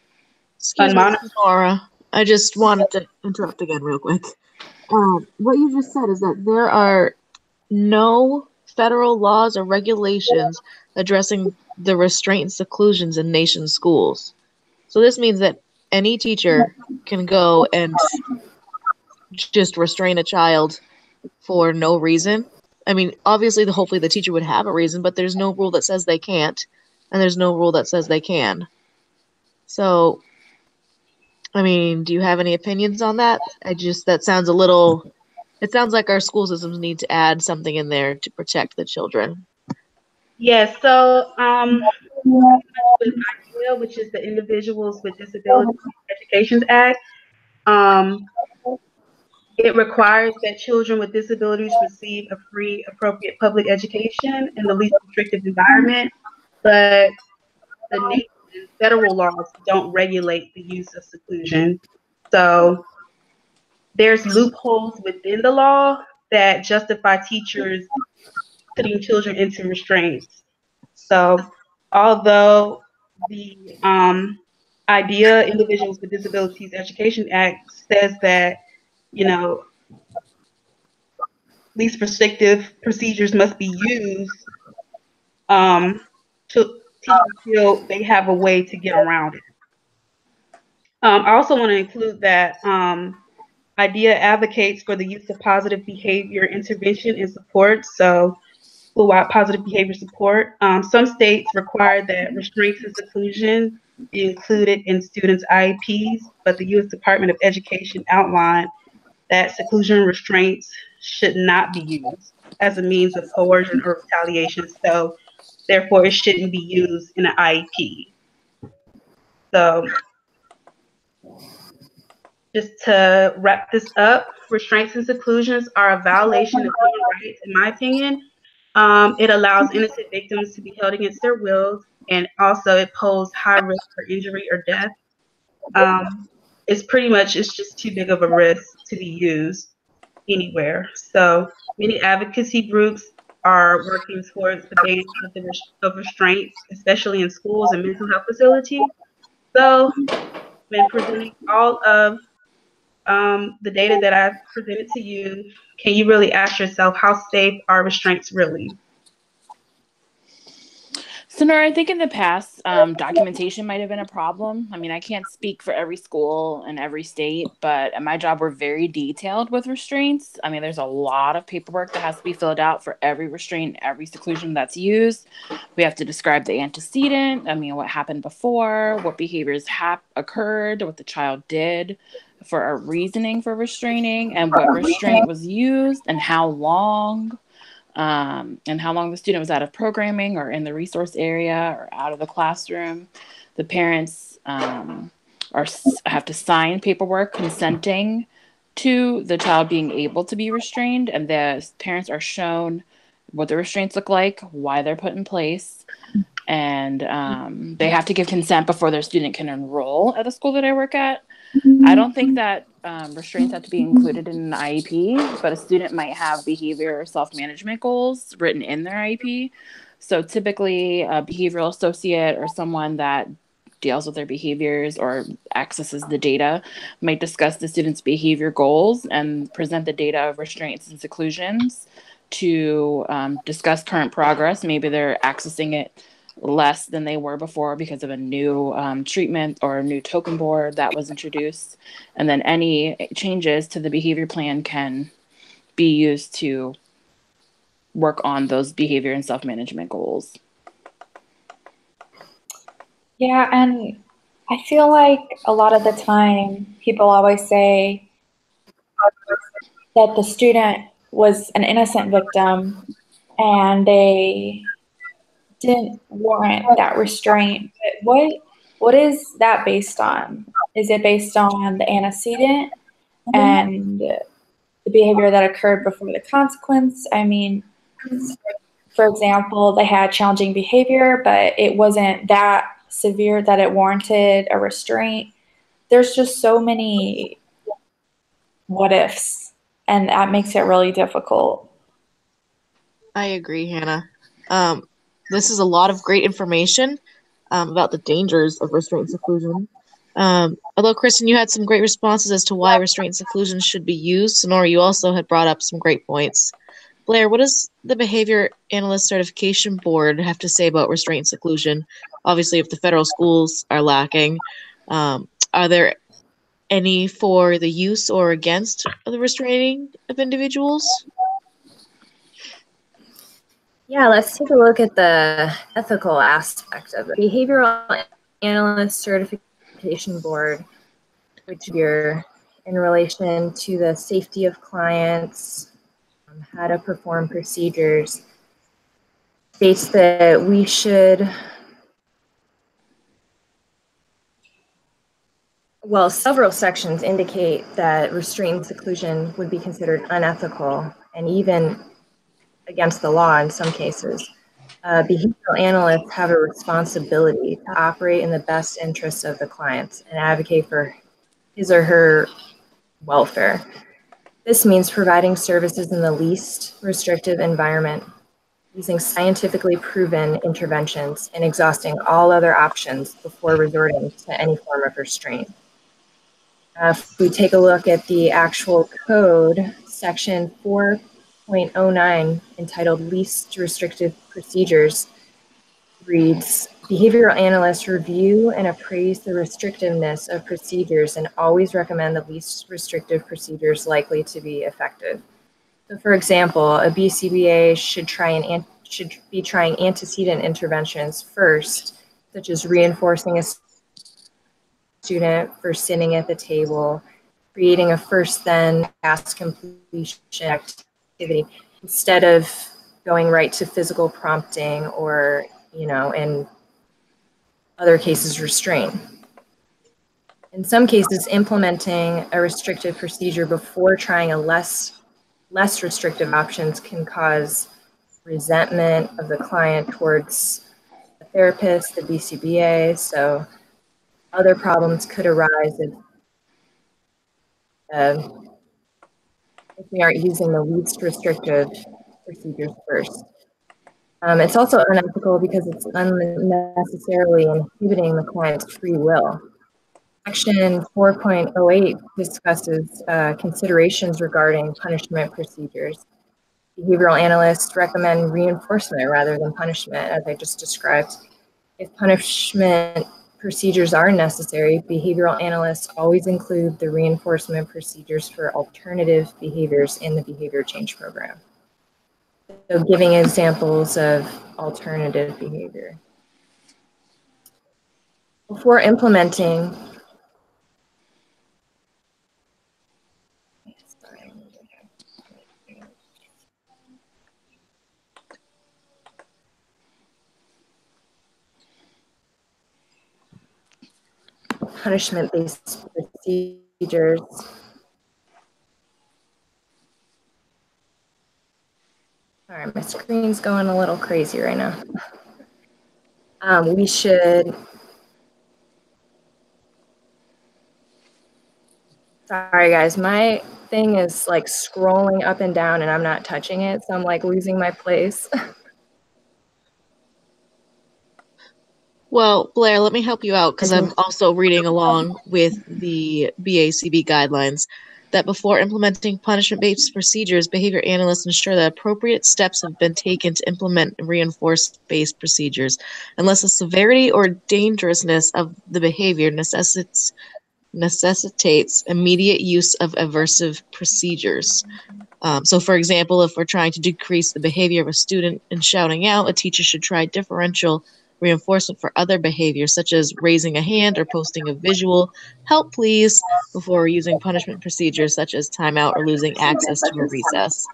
Excuse me, Laura. I just wanted to interrupt again real quick. What you just said is that there are no federal laws or regulations addressing the restraint and seclusions in nation schools. So this means that any teacher can go and just restrain a child for no reason. I mean, obviously, hopefully the teacher would have a reason, but there's no rule that says they can't. and there's no rule that says they can. So, I mean, do you have any opinions on that? That sounds a little, it sounds like our school systems need to add something in there to protect the children. Yes, so with IDEA, which is the Individuals with Disabilities Education Act, it requires that children with disabilities receive a free, appropriate public education in the least restrictive environment, but the nation's federal laws don't regulate the use of seclusion. So there's loopholes within the law that justify teachers putting children into restraints. So although the IDEA, Individuals with Disabilities Education Act, says that, least restrictive procedures must be used, teachers feel they have a way to get around it. I also want to include that IDEA advocates for the use of positive behavior intervention and support, so school-wide positive behavior support. Some states require that restraints and seclusion be included in students' IEPs, but the U.S. Department of Education outlined that seclusion restraints should not be used as a means of coercion or retaliation, so therefore it shouldn't be used in an IEP. So just to wrap this up, restraints and seclusions are a violation of human rights, in my opinion. It allows innocent victims to be held against their wills, and also it poses high risk for injury or death. It's just too big of a risk to be used anywhere. So many advocacy groups are working towards the ban of restraints, especially in schools and mental health facilities. So when presenting all of the data that I've presented to you, can you really ask yourself, how safe are restraints really? So, Nora, I think in the past, documentation might have been a problem. I mean, I can't speak for every school in every state, but at my job, we're very detailed with restraints. I mean, there's a lot of paperwork that has to be filled out for every restraint, every seclusion that's used. We have to describe the antecedent. I mean, what happened before, what behaviors occurred, what the child did for a reasoning for restraining, and what restraint was used and how long. And how long the student was out of programming or in the resource area or out of the classroom. The parents have to sign paperwork consenting to the child being able to be restrained, and the parents are shown what the restraints look like, why they're put in place, and they have to give consent before their student can enroll at the school that I work at. I don't think that restraints have to be included in an IEP, but a student might have behavior or self-management goals written in their IEP. So typically a behavioral associate or someone that deals with their behaviors or accesses the data might discuss the student's behavior goals and present the data of restraints and seclusions to discuss current progress. Maybe they're accessing it less than they were before because of a new treatment or a new token board that was introduced. And then any changes to the behavior plan can be used to work on those behavior and self-management goals. Yeah, and I feel like a lot of the time people always say that the student was an innocent victim and they didn't warrant that restraint. But what is that based on? Is it based on the antecedent and the behavior that occurred before the consequence? I mean, for example, they had challenging behavior, but it wasn't that severe that it warranted a restraint. There's just so many what ifs, and that makes it really difficult. I agree, Hannah. This is a lot of great information about the dangers of restraint and seclusion. Although, Kristen, you had some great responses as to why restraint and seclusion should be used. Sonora, you also had brought up some great points. Blair, what does the Behavior Analyst Certification Board have to say about restraint and seclusion? Obviously, if the federal schools are lacking, are there any for the use or against the restraining of individuals? Yeah, let's take a look at the ethical aspect of it. Behavioral Analyst Certification Board, which you're in relation to the safety of clients, how to perform procedures, states that we should, well, several sections indicate that restraint and seclusion would be considered unethical and even against the law in some cases. Behavioral analysts have a responsibility to operate in the best interests of the clients and advocate for his or her welfare. This means providing services in the least restrictive environment, using scientifically proven interventions, and exhausting all other options before resorting to any form of restraint. If we take a look at the actual code, section 4.09, entitled Least Restrictive Procedures, reads, behavioral analysts review and appraise the restrictiveness of procedures and always recommend the least restrictive procedures likely to be effective. So for example, a BCBA should be trying antecedent interventions first, such as reinforcing a student for sitting at the table, creating a first then task completion activity, instead of going right to physical prompting or, in other cases, restraint. In some cases, implementing a restrictive procedure before trying a less restrictive options can cause resentment of the client towards the therapist, the BCBA. So other problems could arise if we aren't using the least restrictive procedures first. It's also unethical because it's unnecessarily inhibiting the client's free will. Section 4.08 discusses considerations regarding punishment procedures. Behavioral analysts recommend reinforcement rather than punishment, as I just described. If punishment procedures are necessary, behavioral analysts always include the reinforcement procedures for alternative behaviors in the behavior change program. So giving examples of alternative behavior. Before implementing, punishment-based procedures, sorry, my screen's going a little crazy right now. We should, sorry guys, my thing is like scrolling up and down and I'm not touching it, so I'm like losing my place. Well, Blair, let me help you out because I'm also reading along with the BACB guidelines that before implementing punishment-based procedures, behavior analysts ensure that appropriate steps have been taken to implement reinforcement-based procedures, unless the severity or dangerousness of the behavior necessitates immediate use of aversive procedures. So, for example, if we're trying to decrease the behavior of a student in shouting out, a teacher should try differential reinforcement for other behaviors, such as raising a hand or posting a visual, help please, before using punishment procedures such as timeout or losing access to a recess.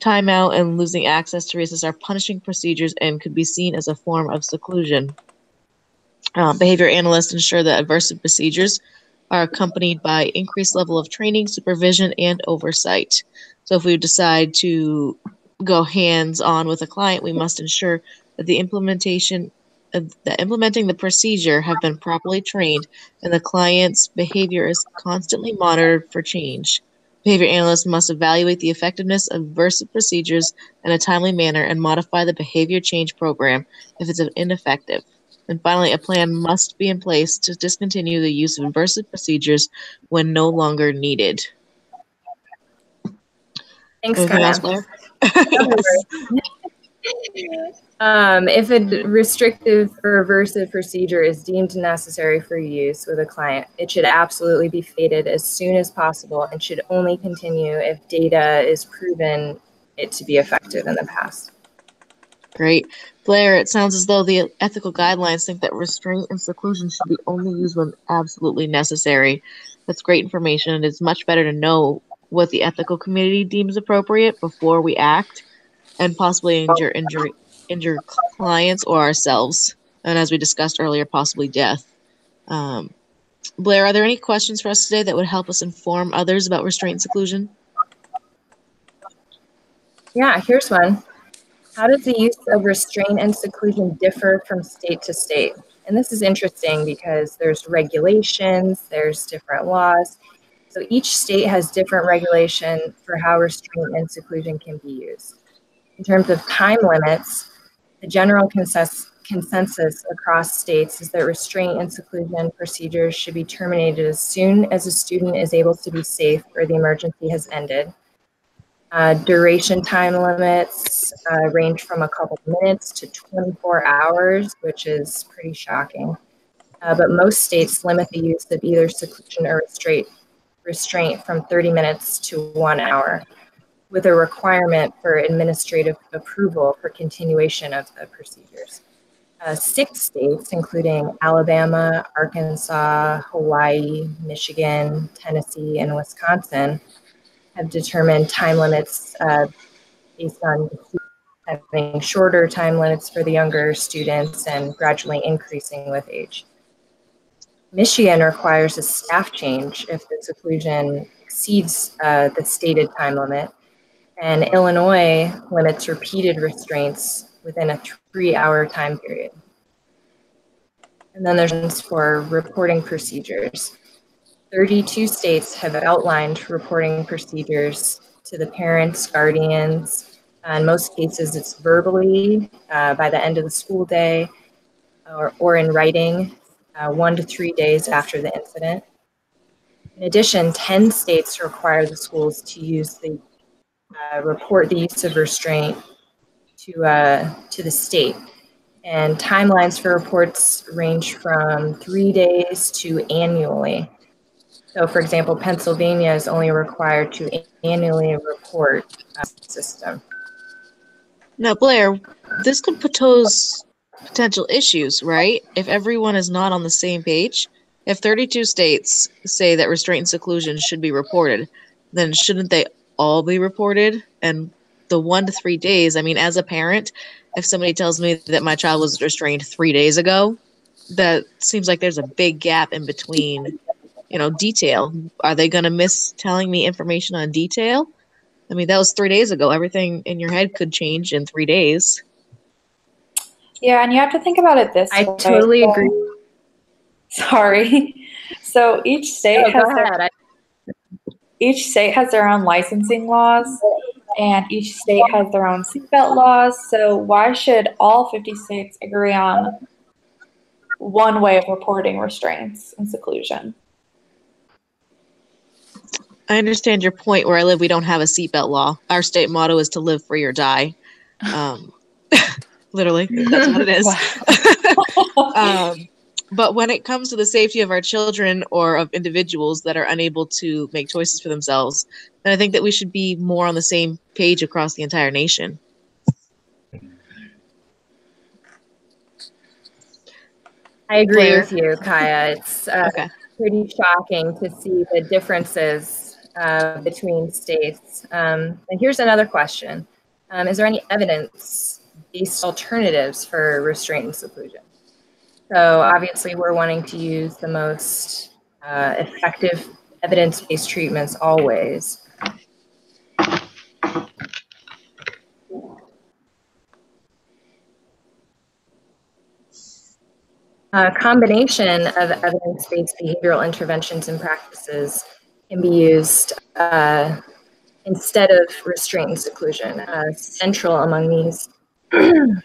Timeout and losing access to recess are punishing procedures and could be seen as a form of seclusion. Behavior analysts ensure that aversive procedures are accompanied by increased level of training, supervision, and oversight. So if we decide to go hands-on with a client, we must ensure that implementing the procedure have been properly trained and the client's behavior is constantly monitored for change. Behavior analysts must evaluate the effectiveness of aversive procedures in a timely manner and modify the behavior change program if it's ineffective. And finally, a plan must be in place to discontinue the use of aversive procedures when no longer needed. Thanks, Anything else, Blair? Yes. If a restrictive or aversive procedure is deemed necessary for use with a client, it should absolutely be faded as soon as possible and should only continue if data is proven it to be effective in the past. Great. Blair, it sounds as though the ethical guidelines think that restraint and seclusion should be only used when absolutely necessary. That's great information. It's much better to know what the ethical committee deems appropriate before we act and possibly injure clients or ourselves. And as we discussed earlier, possibly death. Blair, are there any questions for us today that would help us inform others about restraint and seclusion? Yeah, here's one. How does the use of restraint and seclusion differ from state to state? And this is interesting because there's regulations, there's different laws. So each state has different regulation for how restraint and seclusion can be used. In terms of time limits, the general consensus across states is that restraint and seclusion procedures should be terminated as soon as a student is able to be safe or the emergency has ended. Duration time limits range from a couple minutes to 24 hours, which is pretty shocking. But most states limit the use of either seclusion or restraint from 30 minutes to 1 hour, with a requirement for administrative approval for continuation of the procedures. 6 states, including Alabama, Arkansas, Hawaii, Michigan, Tennessee, and Wisconsin, have determined time limits based on having shorter time limits for the younger students and gradually increasing with age. Michigan requires a staff change if the seclusion exceeds the stated time limit, and Illinois limits repeated restraints within a 3-hour time period. And then there's for reporting procedures. 32 states have outlined reporting procedures to the parents, guardians. In most cases, it's verbally by the end of the school day or in writing 1 to 3 days after the incident. In addition, 10 states require the schools to use the report the use of restraint to the state. And timelines for reports range from 3 days to annually. So, for example, Pennsylvania is only required to annually report system. Now, Blair, this could pose potential issues, right? If everyone is not on the same page. If 32 states say that restraint and seclusion should be reported, then shouldn't they all be reported? And the 1 to 3 days, I mean, as a parent, if somebody tells me that my child was restrained 3 days ago, that seems like there's a big gap in between, detail. Are they going to miss telling me information on detail? I mean, that was 3 days ago. Everything in your head could change in 3 days. Yeah, and you have to think about it this way. I totally agree. Sorry. So each state has their own licensing laws, and each state has their own seatbelt laws. So why should all 50 states agree on one way of reporting restraints and seclusion? I understand your point. Where I live, we don't have a seatbelt law. Our state motto is to live free or die. Literally, that's what it is. But when it comes to the safety of our children or of individuals that are unable to make choices for themselves, then I think that we should be more on the same page across the entire nation. I agree with you, Kaya. It's pretty shocking to see the differences between states. And here's another question. Is there any evidence-based alternatives for restraint and seclusion? So obviously we're wanting to use the most effective evidence-based treatments always. A combination of evidence-based behavioral interventions and practices can be used instead of restraint and seclusion. Central among these,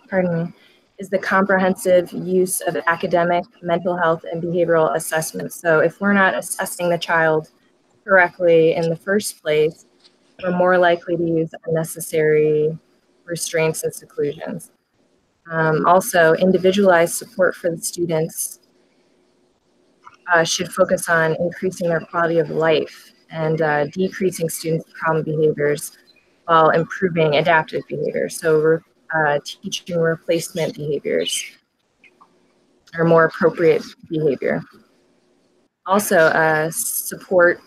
pardon me, is the comprehensive use of academic, mental health, and behavioral assessments. So if we're not assessing the child correctly in the first place, we're more likely to use unnecessary restraints and seclusions. Also, individualized support for the students should focus on increasing their quality of life and decreasing students' problem behaviors while improving adaptive behavior. So teaching replacement behaviors or more appropriate behavior. Also, support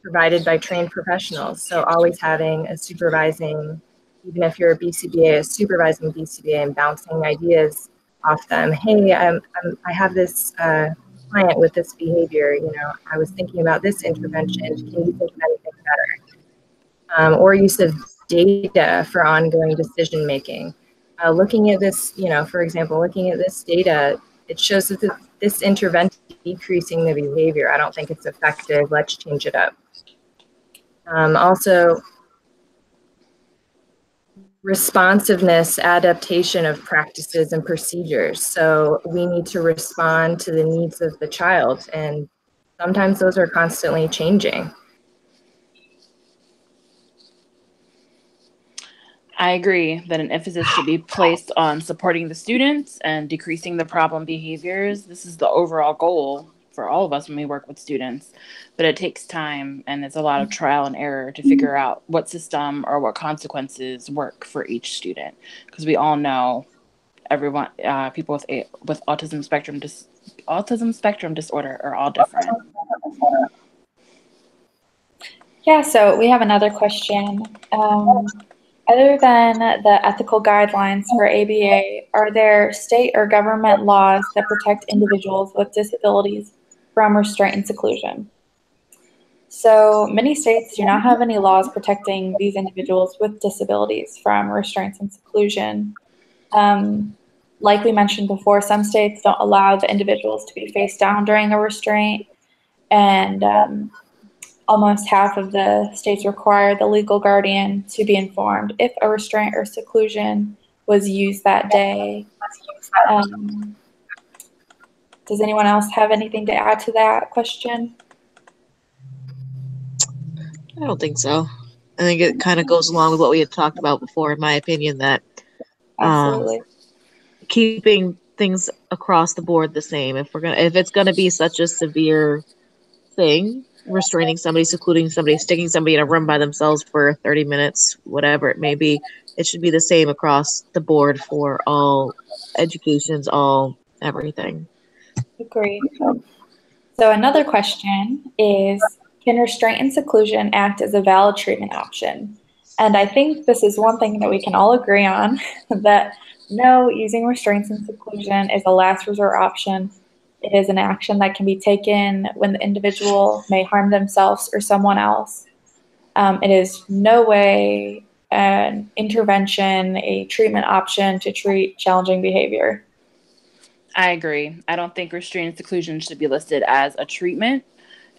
provided by trained professionals. So always having a supervising, even if you're a BCBA, a supervising BCBA and bouncing ideas off them. Hey, I have this client with this behavior. You know, I was thinking about this intervention. Can you think of anything better? Or use of data for ongoing decision making. Looking at this, you know, for example, looking at this data, it shows that this intervention is decreasing the behavior. I don't think it's effective. Let's change it up. Also, responsiveness, adaptation of practices and procedures. So we need to respond to the needs of the child, and sometimes those are constantly changing. I agree that an emphasis should be placed on supporting the students and decreasing the problem behaviors. This is the overall goal for all of us when we work with students, but it takes time and it's a lot of trial and error to figure out what system or what consequences work for each student, because we all know everyone, people with autism spectrum disorder are all different. Yeah, so we have another question. Other than the ethical guidelines for ABA, are there state or government laws that protect individuals with disabilities from restraint and seclusion? So many states do not have any laws protecting these individuals with disabilities from restraints and seclusion. Like we mentioned before, some states don't allow the individuals to be face down during a restraint, and almost half of the states require the legal guardian to be informed if a restraint or seclusion was used that day. Does anyone else have anything to add to that question? I don't think so. I think it kind of goes along with what we had talked about before, in my opinion, that Absolutely. Keeping things across the board the same. If it's gonna be such a severe thing, restraining somebody, secluding somebody, sticking somebody in a room by themselves for 30 minutes, whatever it may be, it should be the same across the board for all educations, all everything. Agreed. So another question is, can restraint and seclusion act as a valid treatment option? And I think this is one thing that we can all agree on, that no, using restraints and seclusion is a last resort option. It is an action that can be taken when the individual may harm themselves or someone else. It is no way an intervention, a treatment option to treat challenging behavior. I agree. I don't think restraint and seclusion should be listed as a treatment.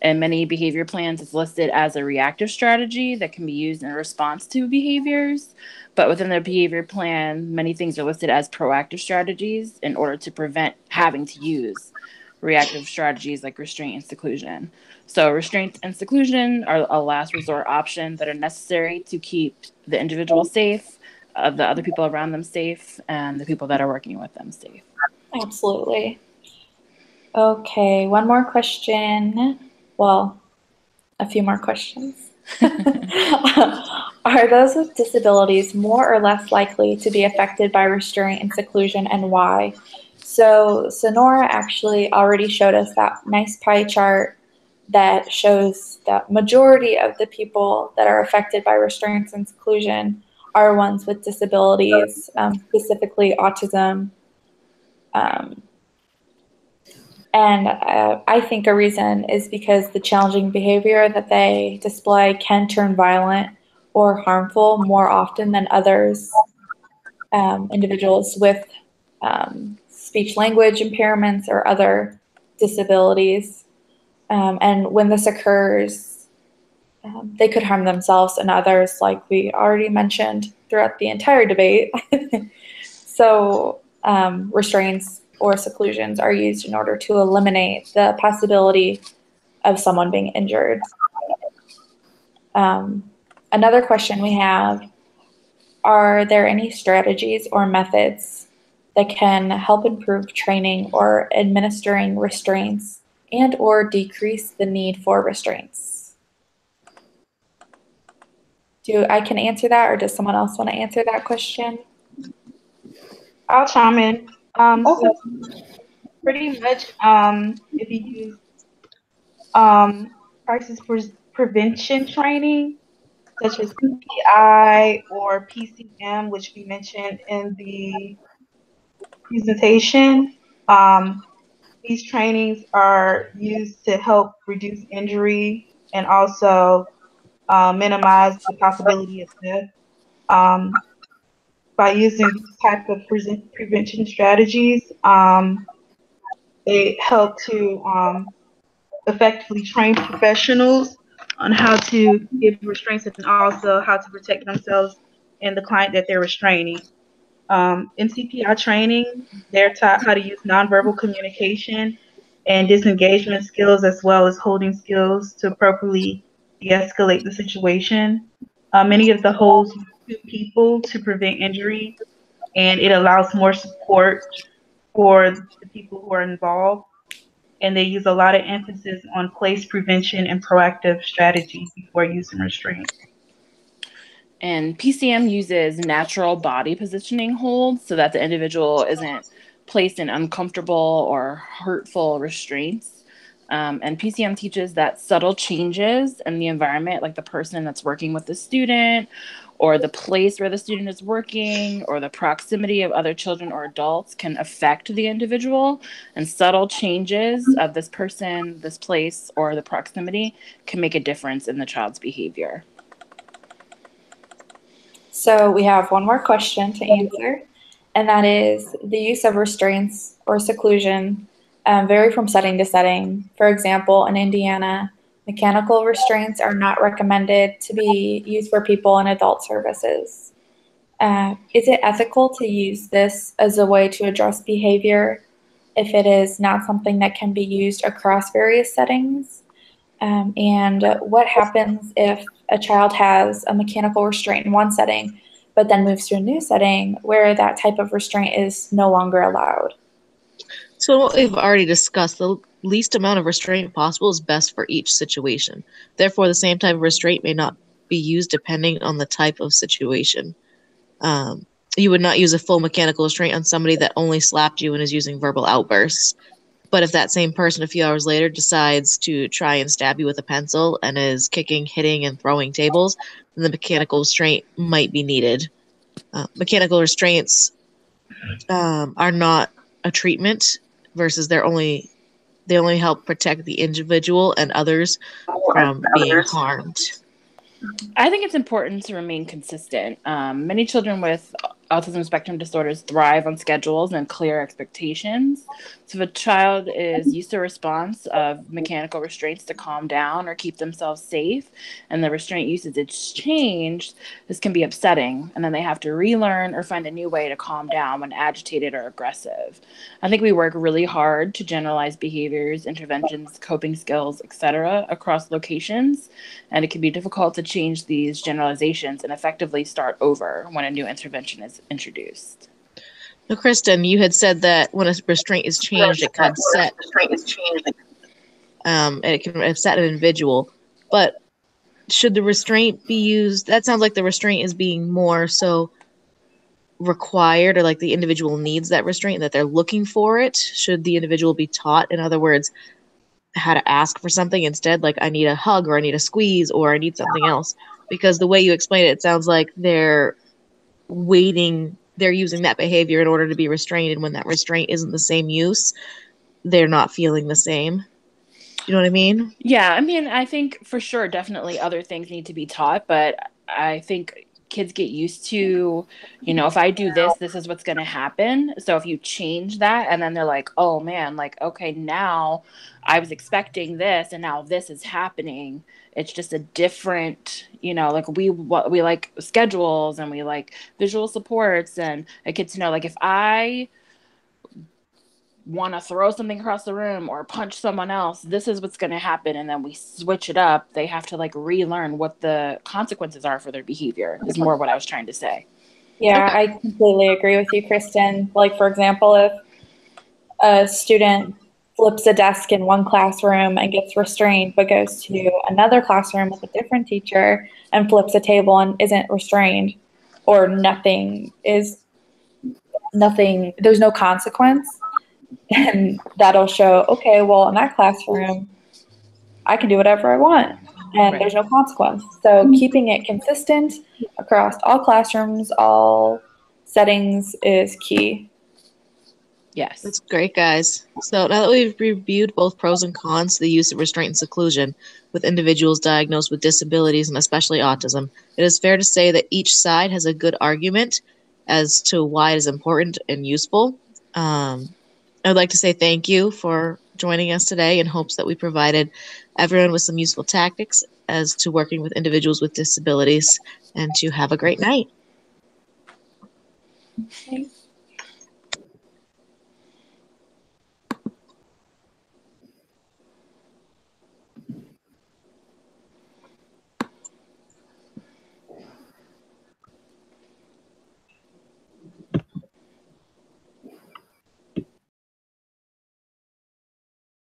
In many behavior plans, it's listed as a reactive strategy that can be used in response to behaviors. But within the behavior plan, many things are listed as proactive strategies in order to prevent having to use reactive strategies like restraint and seclusion. So restraint and seclusion are a last resort option that are necessary to keep the individual safe, the other people around them safe, and the people that are working with them safe. Absolutely. Okay, one more question. Well, a few more questions. Are those with disabilities more or less likely to be affected by restraint and seclusion, and why? So Sonora actually already showed us that nice pie chart that shows that majority of the people that are affected by restraints and seclusion are ones with disabilities, specifically autism. And I think a reason is because the challenging behavior that they display can turn violent or harmful more often than others. Individuals with speech language impairments or other disabilities. And when this occurs, they could harm themselves and others, like we already mentioned throughout the entire debate. So restraints or seclusions are used in order to eliminate the possibility of someone being injured. Another question we have, are there any strategies or methods that can help improve training or administering restraints and or decrease the need for restraints? I can answer that, or does someone else want to answer that question? I'll chime in. Okay. So pretty much, if you use crisis prevention training, such as CPI or PCM, which we mentioned in the presentation, these trainings are used to help reduce injury and also minimize the possibility of death. Um, by using these type of prevention strategies, they help to effectively train professionals on how to give restraints and also how to protect themselves and the client that they're restraining. In CPI training, they're taught how to use nonverbal communication and disengagement skills as well as holding skills to appropriately de-escalate the situation. Many of the holds use two people to prevent injury, and it allows more support for the people who are involved. And they use a lot of emphasis on place prevention and proactive strategies before using restraint. And PCM uses natural body positioning holds so that the individual isn't placed in uncomfortable or hurtful restraints. And PCM teaches that subtle changes in the environment, like the person that's working with the student, or the place where the student is working, or the proximity of other children or adults, can affect the individual. And subtle changes of this person, this place, or the proximity can make a difference in the child's behavior. So we have one more question to answer, and that is the use of restraints or seclusion vary from setting to setting. For example, in Indiana, mechanical restraints are not recommended to be used for people in adult services. Is it ethical to use this as a way to address behavior if it is not something that can be used across various settings? And what happens if a child has a mechanical restraint in one setting, but then moves to a new setting where that type of restraint is no longer allowed? So what we've already discussed, the least amount of restraint possible is best for each situation. Therefore, the same type of restraint may not be used depending on the type of situation. You would not use a full mechanical restraint on somebody that only slapped you and is using verbal outbursts. But if that same person a few hours later decides to try and stab you with a pencil and is kicking, hitting, and throwing tables, then the mechanical restraint might be needed. Mechanical restraints are not a treatment versus they only help protect the individual and others from being harmed. I think it's important to remain consistent. Many children with autism spectrum disorders thrive on schedules and clear expectations. So if a child is used to a response of mechanical restraints to calm down or keep themselves safe, and the restraint usage is changed, this can be upsetting. And then they have to relearn or find a new way to calm down when agitated or aggressive. I think we work really hard to generalize behaviors, interventions, coping skills, etc. across locations. And it can be difficult to change these generalizations and effectively start over when a new intervention is introduced. Now, Kristen, you had said that when a restraint is changed, it can upset, and it can upset an individual. But should the restraint be used? That sounds like the restraint is being more so required, or like the individual needs that restraint, that they're looking for it. Should the individual be taught, in other words, how to ask for something instead, like I need a hug or I need a squeeze or I need something else? Because the way you explain it, it sounds like they're using that behavior in order to be restrained, and when that restraint isn't the same use, they're not feeling the same. You know what I mean? Yeah, I mean, I think for sure, definitely other things need to be taught, but I think kids get used to, if I do this, this is what's going to happen. So if you change that and then they're like, oh man, like, okay, now I was expecting this and now this is happening. It's just a different, like we like schedules and we like visual supports, and a kid to know, like, if I want to throw something across the room or punch someone else, this is what's going to happen. And then we switch it up. They have to like relearn what the consequences are for their behavior, is more what I was trying to say. Yeah, I completely agree with you, Kristen. Like, for example, if a student flips a desk in one classroom and gets restrained, but goes to another classroom with a different teacher and flips a table and isn't restrained, or nothing is there's no consequence. And that'll show, okay, well, in that classroom, I can do whatever I want, and there's no consequence. So keeping it consistent across all classrooms, all settings is key. Yes. That's great, guys. So now that we've reviewed both pros and cons to the use of restraint and seclusion with individuals diagnosed with disabilities and especially autism, it is fair to say that each side has a good argument as to why it is important and useful. I would like to say thank you for joining us today in hopes that we provided everyone with some useful tactics as to working with individuals with disabilities, and to have a great night. Thanks.